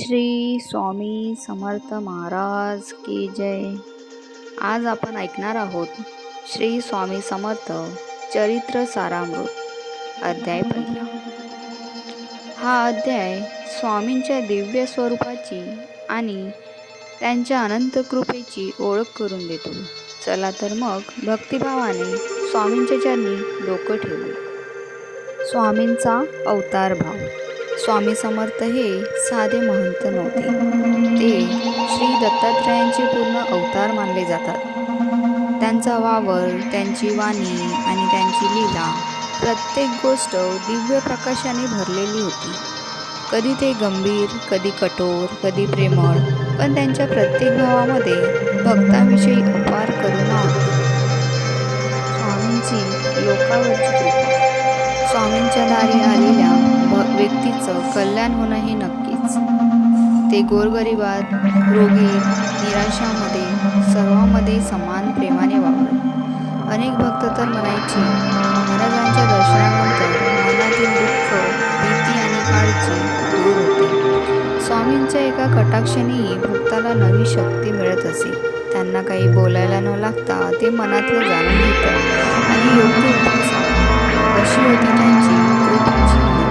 श्री स्वामी समर्थ महाराज की जय. आज आपण ऐकणार आहोत श्री स्वामी समर्थ चरित्र सारामृत अध्याय पहिला. हा अध्याय स्वामींच्या दिव्य स्वरूपाची आणि त्यांच्या अनंत कृपेची ओळख करून देतो. चला तर मग भक्तिभावाने स्वामींच्या चरणी डोकं ठेवू. स्वामींचा अवतार भाव. स्वामी समर्थ हे साधे महंत नव्हते, ते श्री दत्तात्रयांचे पूर्ण अवतार मानले जातात. त्यांचा वावर, त्यांची वाणी आणि त्यांची लीला, प्रत्येक गोष्ट दिव्य प्रकाशाने भरलेली होती. कधी ते गंभीर, कधी कठोर, कधी प्रेमळ, पण त्यांच्या प्रत्येक भावामध्ये भक्तांविषयी अपार करुणा होती. स्वामींची लोकावरची कृपा. स्वामींच्या दारी आलेल्या व्यक्तीचं कल्याण होणं हे नक्कीच. ते गोरगरिबात, रोगीत, निराशामध्ये, सर्वांमध्ये समान प्रेमाने वावरत. अनेक भक्त तर म्हणायचे, महाराजांच्या दर्शनानंतर मनातील दुःख, भीती आणि काळजी दूर होते. स्वामींच्या एका कटाक्षानेही भक्ताला नवी शक्ती मिळत असे. त्यांना काही बोलायला न लागता ते मनातलं जाणून घेतात आणि योग्य उपदेश. अशी होती त्यांची कृपेची